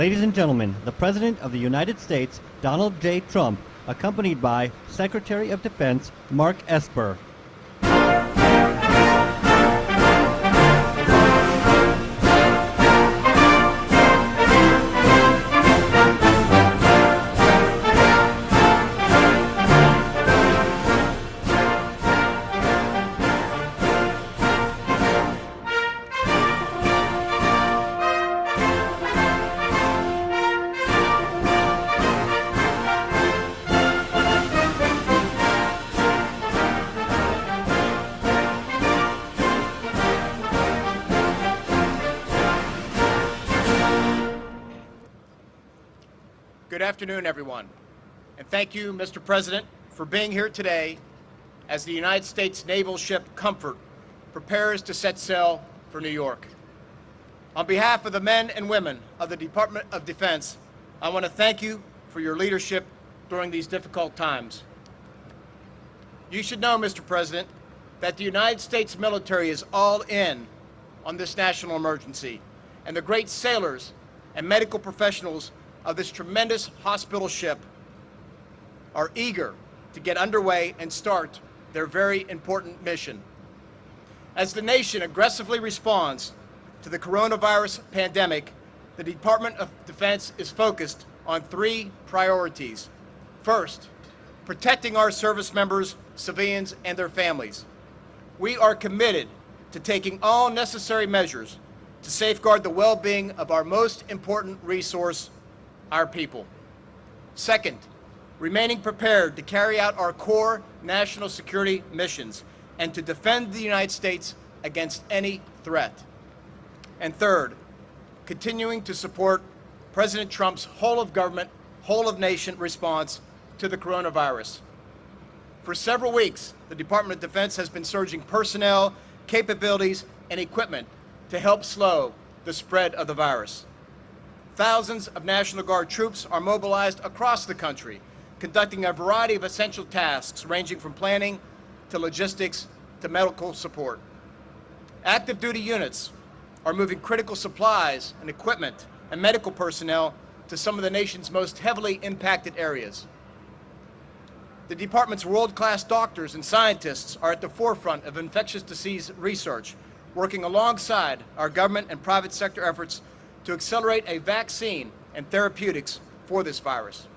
Ladies and gentlemen, the President of the United States, Donald J. Trump, accompanied by Secretary of Defense Mark Esper. Good afternoon, everyone, and thank you, Mr. President, for being here today as the United States naval ship Comfort prepares to set sail for New York. On behalf of the men and women of the Department of Defense, I want to thank you for your leadership during these difficult times. You should know, Mr. President, that the United States military is all in on this national emergency, and the great sailors and medical professionals of this tremendous hospital ship are eager to get underway and start their very important mission. As the nation aggressively responds to the coronavirus pandemic, the Department of Defense is focused on three priorities. First, protecting our service members, civilians, and their families. We are committed to taking all necessary measures to safeguard the well-being of our most important resource, our people. Second, remaining prepared to carry out our core national security missions and to defend the United States against any threat. And third, continuing to support President Trump's whole-of-government, whole-of-nation response to the coronavirus. For several weeks, the Department of Defense has been surging personnel, capabilities, and equipment to help slow the spread of the virus. Thousands of National Guard troops are mobilized across the country, conducting a variety of essential tasks ranging from planning to logistics to medical support. Active duty units are moving critical supplies and equipment and medical personnel to some of the nation's most heavily impacted areas. The department's world-class doctors and scientists are at the forefront of infectious disease research, working alongside our government and private sector efforts to accelerate a vaccine and therapeutics for this virus.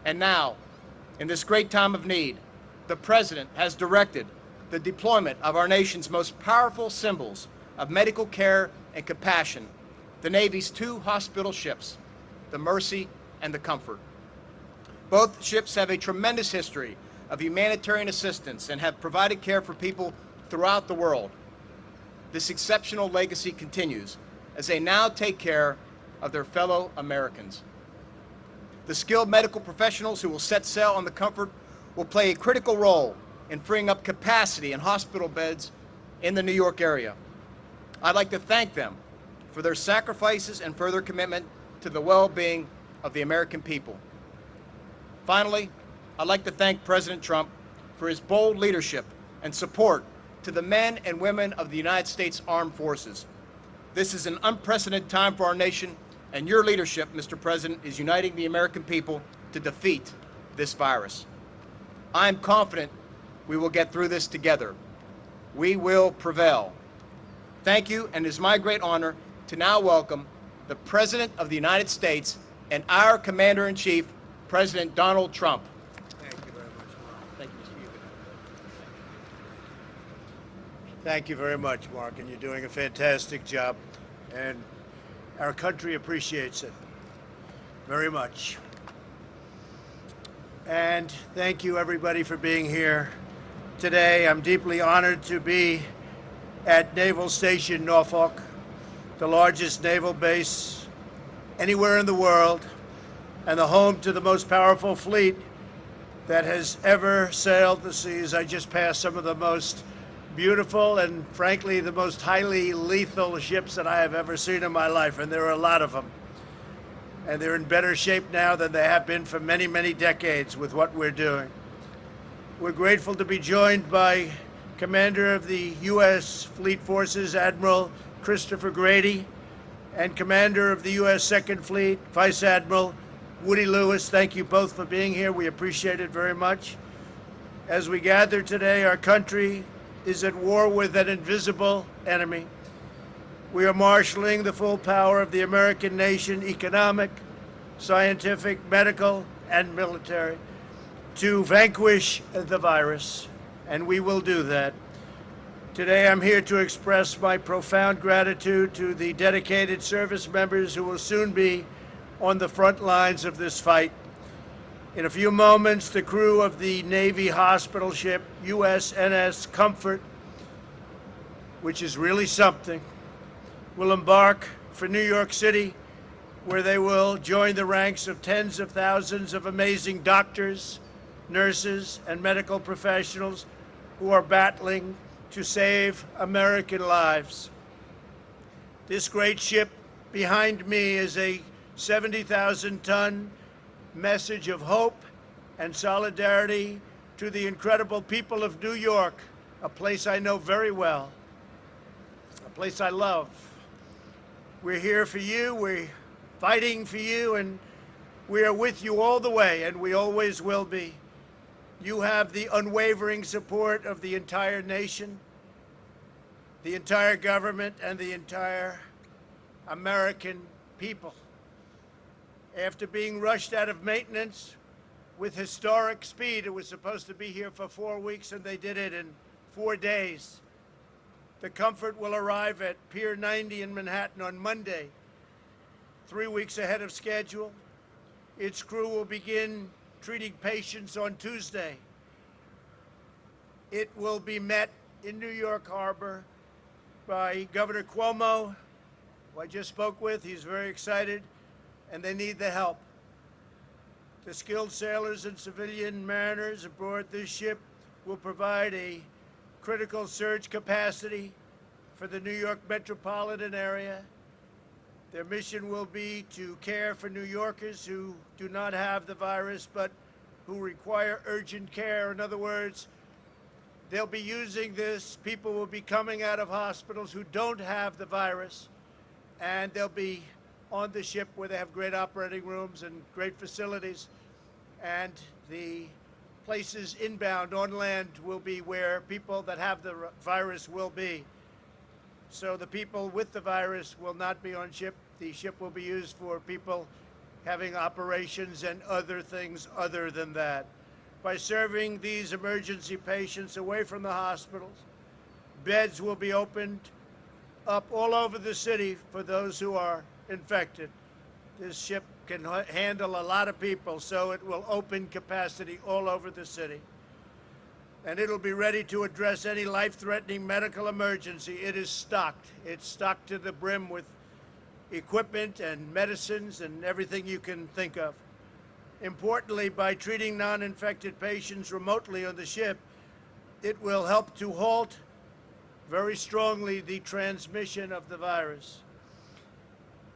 And now, in this great time of need, the President has directed the deployment of our nation's most powerful symbols of medical care and compassion, the Navy's two hospital ships, the Mercy and the Comfort. Both ships have a tremendous history of humanitarian assistance and have provided care for people throughout the world. This exceptional legacy continues as they now take care of their fellow Americans. The skilled medical professionals who will set sail on the Comfort will play a critical role in freeing up capacity in hospital beds in the New York area. I'd like to thank them for their sacrifices and further commitment to the well-being of the American people. Finally, I'd like to thank President Trump for his bold leadership and support to the men and women of the United States Armed Forces. This is an unprecedented time for our nation, and your leadership, Mr. President, is uniting the American people to defeat this virus. I am confident we will get through this together. We will prevail. Thank you, and it is my great honor to now welcome the President of the United States and our Commander-in-Chief, President Donald Trump. Thank you very much, Mark. Thank you, Mr. President. Thank you very much, Mark, and you're doing a fantastic job, and our country appreciates it very much. And thank you, everybody, for being here today. I'm deeply honored to be at Naval Station Norfolk, the largest naval base anywhere in the world, and the home to the most powerful fleet that has ever sailed the seas. I just passed some of the most beautiful and, frankly, the most highly lethal ships that I have ever seen in my life, and there are a lot of them. And they're in better shape now than they have been for many, many decades with what we're doing. We're grateful to be joined by Commander of the U.S. Fleet Forces, Admiral Christopher Grady, and Commander of the U.S. Second Fleet, Vice Admiral Woody Lewis. Thank you both for being here. We appreciate it very much. As we gather today, our country is at war with an invisible enemy. We are marshaling the full power of the American nation, economic, scientific, medical, and military, to vanquish the virus, and we will do that. Today, I'm here to express my profound gratitude to the dedicated service members who will soon be on the front lines of this fight. In a few moments, the crew of the Navy hospital ship USNS Comfort, which is really something, will embark for New York City, where they will join the ranks of tens of thousands of amazing doctors, nurses, and medical professionals who are battling to save American lives. This great ship behind me is a 70,000-ton message of hope and solidarity to the incredible people of New York, a place I know very well, a place I love. We're here for you, we're fighting for you, and we are with you all the way, and we always will be. You have the unwavering support of the entire nation, the entire government, and the entire American people. After being rushed out of maintenance with historic speed, it was supposed to be here for 4 weeks, and they did it in 4 days. The Comfort will arrive at Pier 90 in Manhattan on Monday, 3 weeks ahead of schedule. Its crew will begin treating patients on Tuesday. It will be met in New York Harbor by Governor Cuomo, who I just spoke with. He's very excited, and they need the help. The skilled sailors and civilian mariners aboard this ship will provide a critical surge capacity for the New York metropolitan area. Their mission will be to care for New Yorkers who do not have the virus but who require urgent care. In other words, they'll be using this. People will be coming out of hospitals who don't have the virus, and they'll be on the ship where they have great operating rooms and great facilities, and the places inbound on land will be where people that have the virus will be. So the people with the virus will not be on ship. The ship will be used for people having operations and other things other than that. By serving these emergency patients away from the hospitals, beds will be opened up all over the city for those who are infected. This ship can handle a lot of people, so it will open capacity all over the city. And it'll be ready to address any life-threatening medical emergency. It is stocked. It's stocked to the brim with equipment and medicines and everything you can think of. Importantly, by treating non-infected patients remotely on the ship, it will help to halt very strongly the transmission of the virus.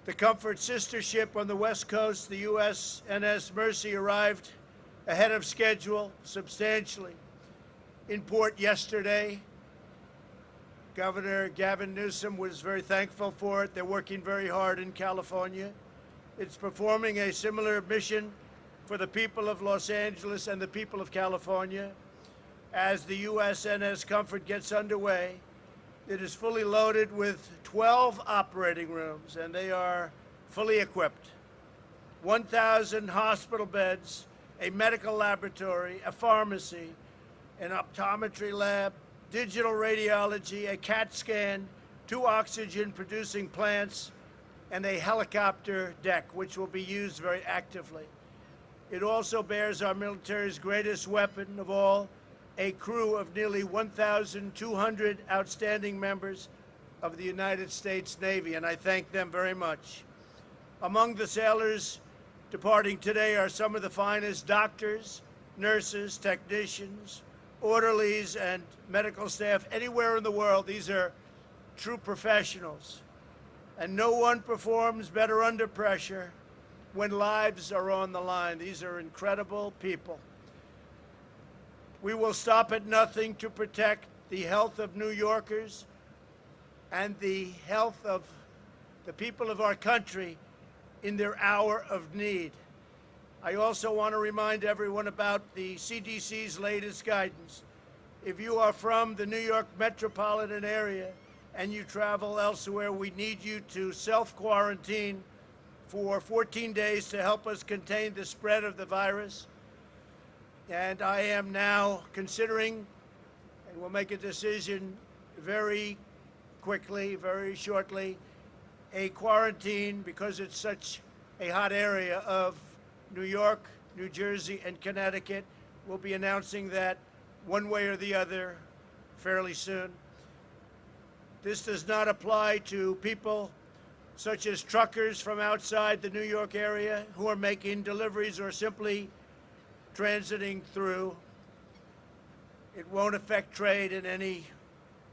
The Comfort sister ship on the West Coast, the USNS Mercy, arrived ahead of schedule substantially in port yesterday. Governor Gavin Newsom was very thankful for it. They're working very hard in California. It's performing a similar mission for the people of Los Angeles and the people of California. As the USNS Comfort gets underway, it is fully loaded with 12 operating rooms, and they are fully equipped. 1,000 hospital beds, a medical laboratory, a pharmacy, an optometry lab, digital radiology, a CAT scan, 2 oxygen-producing plants, and a helicopter deck, which will be used very actively. It also bears our military's greatest weapon of all, a crew of nearly 1,200 outstanding members of the United States Navy, and I thank them very much. Among the sailors departing today are some of the finest doctors, nurses, technicians, orderlies, and medical staff anywhere in the world. These are true professionals, and no one performs better under pressure when lives are on the line. These are incredible people. We will stop at nothing to protect the health of New Yorkers and the health of the people of our country in their hour of need. I also want to remind everyone about the CDC's latest guidance. If you are from the New York metropolitan area and you travel elsewhere, we need you to self-quarantine for 14 days to help us contain the spread of the virus. And I am now considering, and we'll make a decision very quickly, very shortly, a quarantine, because it's such a hot area, of New York, New Jersey, and Connecticut. We'll be announcing that one way or the other fairly soon. This does not apply to people such as truckers from outside the New York area who are making deliveries or simply transiting through. It won't affect trade in any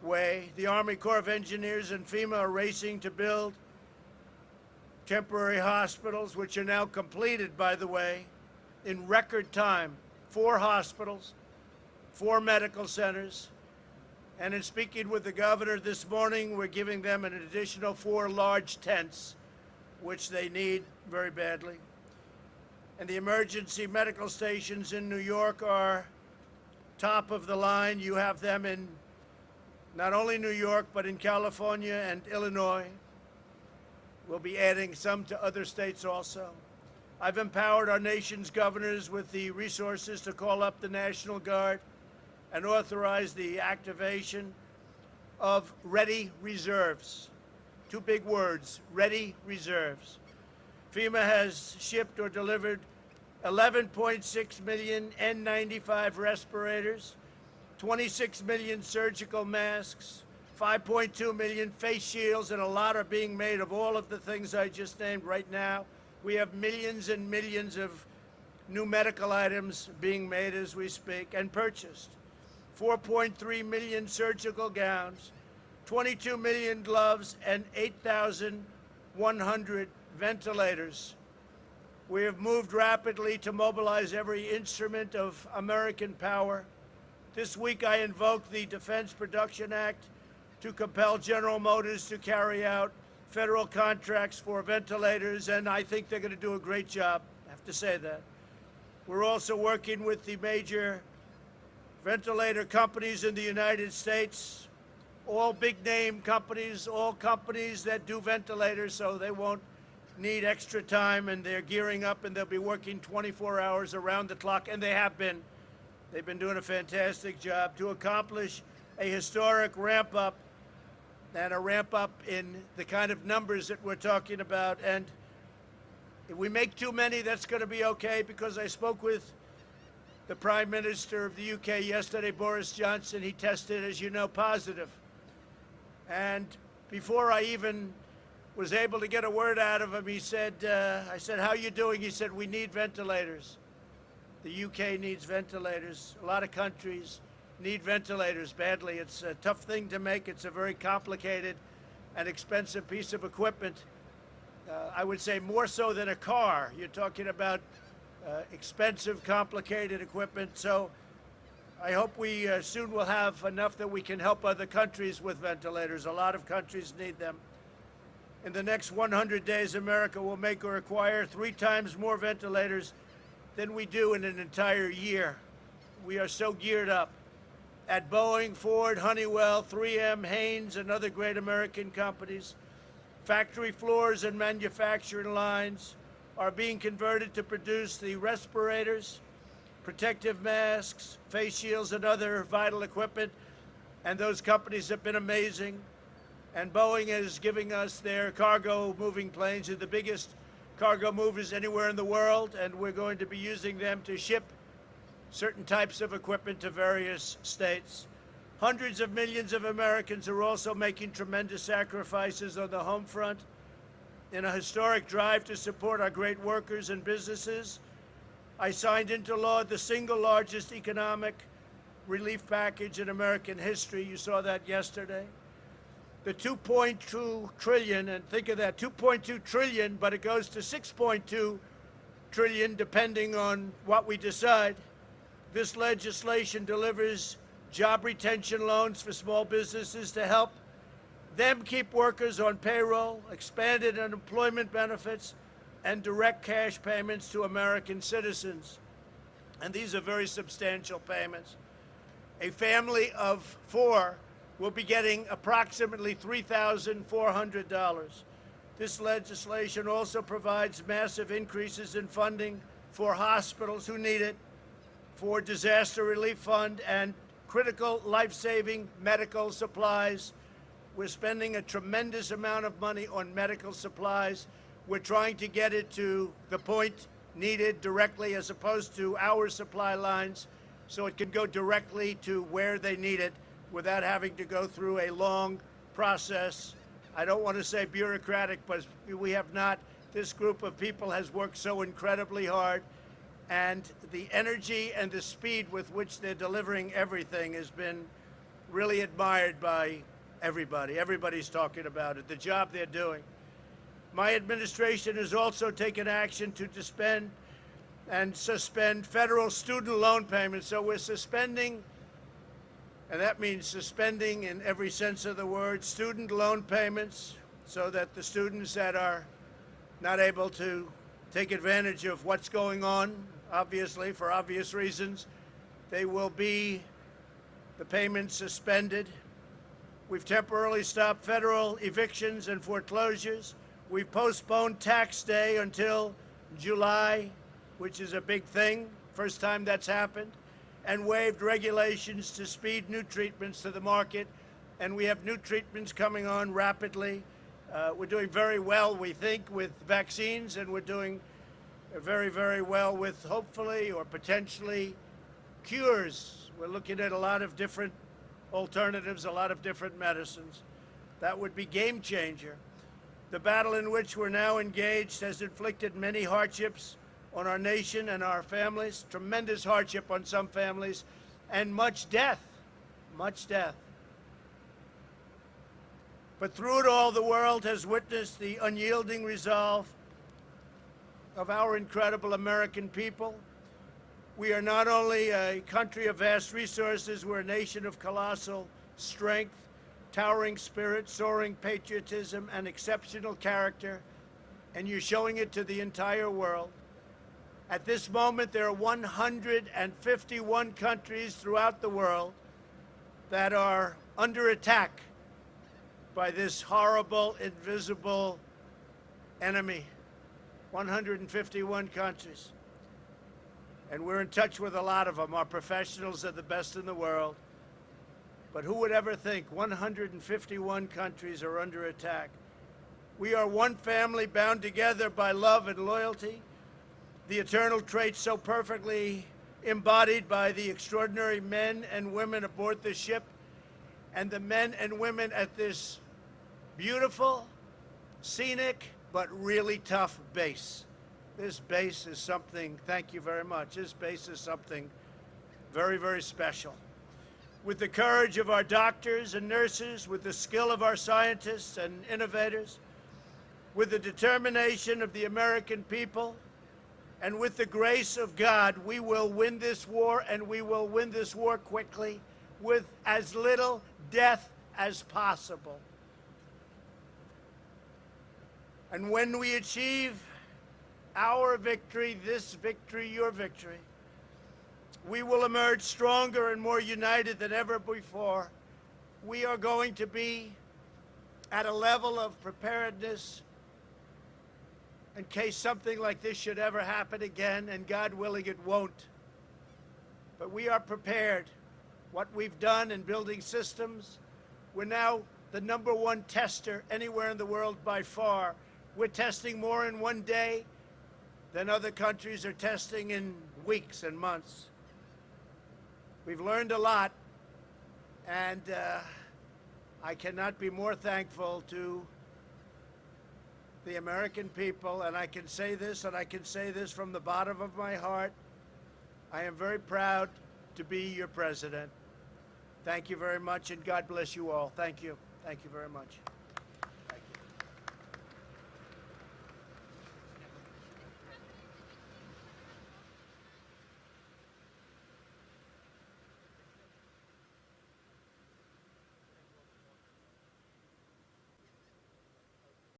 way. The Army Corps of Engineers and FEMA are racing to build temporary hospitals, which are now completed, by the way, in record time. 4 hospitals, 4 medical centers. And in speaking with the governor this morning, we're giving them an additional 4 large tents, which they need very badly. And the emergency medical stations in New York are top of the line. You have them in not only New York, but in California and Illinois. We'll be adding some to other states also. I've empowered our nation's governors with the resources to call up the National Guard and authorize the activation of ready reserves. 2 big words, ready reserves. FEMA has shipped or delivered 11.6 million N95 respirators, 26 million surgical masks, 5.2 million face shields, and a lot are being made of all of the things I just named right now. We have millions and millions of new medical items being made as we speak and purchased. 4.3 million surgical gowns, 22 million gloves, and 8,100 ventilators. We have moved rapidly to mobilize every instrument of American power. This week I invoked the Defense Production Act to compel General Motors to carry out federal contracts for ventilators, and I think they're going to do a great job. I have to say that. We're also working with the major ventilator companies in the United States, all big-name companies, all companies that do ventilators, so they won't need extra time, and they're gearing up, and they'll be working 24 hours around the clock, and they have been. They've been doing a fantastic job to accomplish a historic ramp-up, and a ramp-up in the kind of numbers that we're talking about. And if we make too many, that's going to be okay, because I spoke with the Prime Minister of the UK yesterday, Boris Johnson. He tested, as you know, positive. And before I even was able to get a word out of him, he said, I said, how are you doing? He said, we need ventilators. The UK needs ventilators. A lot of countries need ventilators badly. It's a tough thing to make. It's a very complicated and expensive piece of equipment. I would say more so than a car. You're talking about expensive, complicated equipment. So I hope we soon will have enough that we can help other countries with ventilators. A lot of countries need them. In the next 100 days, America will make or acquire 3 times more ventilators than we do in an entire year. We are so geared up. At Boeing, Ford, Honeywell, 3M, Haynes, and other great American companies, factory floors and manufacturing lines are being converted to produce the respirators, protective masks, face shields, and other vital equipment. And those companies have been amazing. And Boeing is giving us their cargo moving planes. They're the biggest cargo movers anywhere in the world, and we're going to be using them to ship certain types of equipment to various states. Hundreds of millions of Americans are also making tremendous sacrifices on the home front in a historic drive to support our great workers and businesses. I signed into law the single largest economic relief package in American history. You saw that yesterday. The 2.2 trillion, and think of that, 2.2 trillion, but it goes to 6.2 trillion depending on what we decide. This legislation delivers job retention loans for small businesses to help them keep workers on payroll, expanded unemployment benefits, and direct cash payments to American citizens. And these are very substantial payments. A family of 4 will be getting approximately $3,400. This legislation also provides massive increases in funding for hospitals who need it, for disaster relief fund, and critical life-saving medical supplies. We're spending a tremendous amount of money on medical supplies. We're trying to get it to the point needed directly as opposed to our supply lines, so it can go directly to where they need it without having to go through a long process. I don't want to say bureaucratic, but we have not. This group of people has worked so incredibly hard, and the energy and the speed with which they're delivering everything has been really admired by everybody. Everybody's talking about it, the job they're doing. My administration has also taken action to suspend federal student loan payments. So we're suspending, and that means suspending in every sense of the word, student loan payments, so that the students that are not able to take advantage of what's going on, obviously, for obvious reasons, the payments suspended. We've temporarily stopped federal evictions and foreclosures. We've postponed tax day until July, which is a big thing, first time that's happened, and waived regulations to speed new treatments to the market. And we have new treatments coming on rapidly. We're doing very well, we think, with vaccines, and we're doing very, very well with, hopefully, or potentially, cures. We're looking at a lot of different alternatives, a lot of different medicines. That would be game changer. The battle in which we're now engaged has inflicted many hardships on our nation and our families, tremendous hardship on some families, and much death, much death. But through it all, the world has witnessed the unyielding resolve of our incredible American people. We are not only a country of vast resources, we're a nation of colossal strength, towering spirit, soaring patriotism, and exceptional character, and you're showing it to the entire world. At this moment, there are 151 countries throughout the world that are under attack by this horrible, invisible enemy. 151 countries. And we're in touch with a lot of them. Our professionals are the best in the world. But who would ever think 151 countries are under attack? We are one family bound together by love and loyalty, the eternal traits so perfectly embodied by the extraordinary men and women aboard the ship, and the men and women at this beautiful, scenic, but really tough base. This base is something, thank you very much, this base is something very, very special. With the courage of our doctors and nurses, with the skill of our scientists and innovators, with the determination of the American people, and with the grace of God, we will win this war, and we will win this war quickly, with as little death as possible. And when we achieve our victory, this victory, your victory, we will emerge stronger and more united than ever before. We are going to be at a level of preparedness in case something like this should ever happen again, and God willing it won't. But we are prepared. What we've done in building systems, we're now the #1 tester anywhere in the world by far. We're testing more in one day than other countries are testing in weeks and months. We've learned a lot, and I cannot be more thankful to the American people, and I can say this, and I can say this from the bottom of my heart. I am very proud to be your president. Thank you very much, and God bless you all. Thank you. Thank you very much.